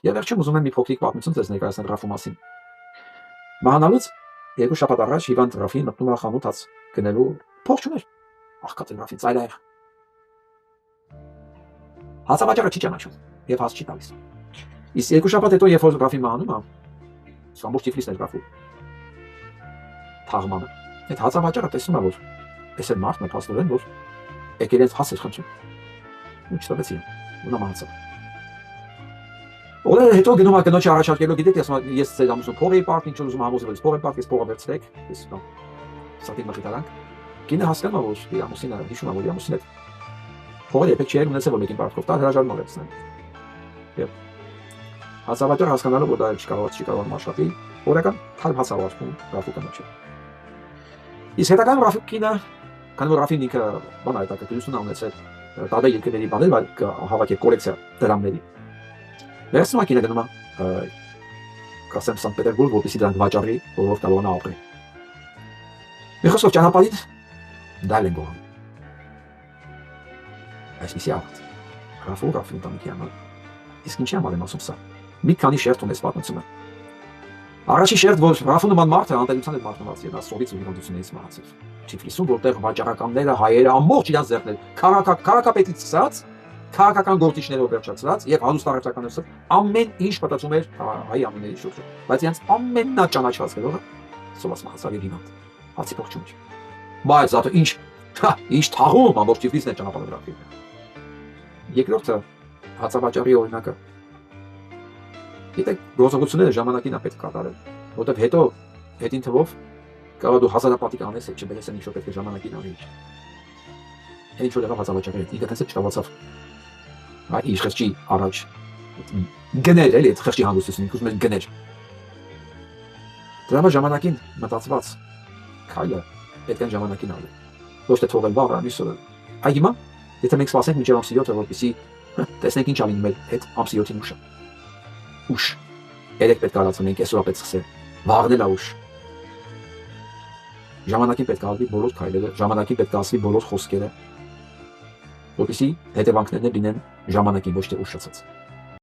Եվ վերջում ուզում եմ մի փոքրիկ պատմություն ձեզ ներկայացնել Ռաֆու մասին։ Մահանալուց 2 շաբաթ առաջ հիվանդ Ռաֆին մտնում է խանութ հաց գնելու, փող չուներ։ Աղքատ Ռաֆին ծայրահեղ։ Հացավաճառը չի ճանաչում եւ հաց չի տալիս։ Իսկ 2 շաբաթ հետո, երբ որ Ռաֆին մահանում է, ամբողջ Թիֆլիսն էր Ռաֆու թաղմանը։ Այդ հացավաճառը տեսնում է, որ այս էլ մարդն է փաստորեն, որ եկել է հաց էր խնդրում։ Ու չտվեց իրեն, ու նա մահացավ։ Օրեր հետո գնում է կնոջը առաջարկելով, գիտեք, ես ձեր ամուսնու փող էի պարտք, ինչ որ ուզում համոզել, փող եմ պարտք, ես փողը վերցրեք, ես սատիկ մխիթարանք։ Կինը հասկանում է, որ իր ամուսինը հիշում է, որ իր ամուսինը փողը երբեք չի ունեցել, որ մեկին պարտքով տա, հրաժարվում է վերցնել։ Եվ հացավաճառը հասկանալով, որ դա չի կարող աշխատի, օրական քար հաց ավարտում Ռաֆու կնոջը։ Իսկ հետագայում Ռաֆու կինը, քանի որ Ռաֆին ինքը բան հետաքրքրություն է ունեցել տարբեր երկրների բաներ, հավաքել կոլեկցիա դրամների։ Վերցնում է կինը գնում է կասեմ Սանտ Պետերբուրգ, որպեսզի դրանք վաճառի, որով կարողանա ապրել։ Մի խոսքով ճանապարհին դալ են գոհանում։ Այսպիսի աղտ Ռաֆու ընտանիքի համար։ Իսկ ինչի համար եմ ասում սա։ Մի քանի շերտ ունես պատմությունը։ Առաջին շերտ, որ Ռաֆու նման մարդը անտերության հետ մարտնված եւ ասողից ու հիվանդությունից մահացավ։ Թիֆլիսում, որտեղ վաճառականները հայերը ամբողջ իրենց ձեռքներ, քաղաքապետից սկսած քաղաքական գործիչներով վերջացած եւ հանդուստ առողջականներով ամեն ինչ պատածում էր հայ ամենների շուրջը, բայց իրենց ամենաճանաչված գրողը սոված մահացավ եւ հիվանդ, հացի փող չուներ։ Բայց զատո ինչ թաղում ամբողջ Թիֆլիսն է ճանապարհորդի։ Երկրորդը հացավաճառի օրինակը։ Գիտեք, գործողությունները ժամանակին է պետք կատարել, որտեղ հետո հետին թվով կարող դու հազարապատիկ անես, այդ չբերես ինչ որ պետք է ժամանակին անես։ Ինչ որ եղավ հացավաճառի հետ, ինքը տես չկարողացավ իր խղճի առաջ գներ էլի այդ խղճի հանգստությունը, ինքնուզ մեր գներ։ Դրա համար ժամանակին մտածված քայլը պետք է ժամանակին անել։ Ոչ թե թողել վաղը, մյուսը։ Այ հիմա, եթե մենք սպասենք մինչև ամսի 7-ը, որպեսզի տեսնենք ինչ ալինի մեր հետ ամսի 7-ին ուշը։ Ուշ։ Երեք պետք է արածվենք, այսօր պետք է սկսել։ Վաղն էլ ուշ։ Ժամանակին պետք է արվի բոլոր քայլերը, ժամանակին պետք է ասվի բոլոր խոսքերը, որպեսզի հետևանքներն լինեն ժամանակին ոչ թե ուշացած։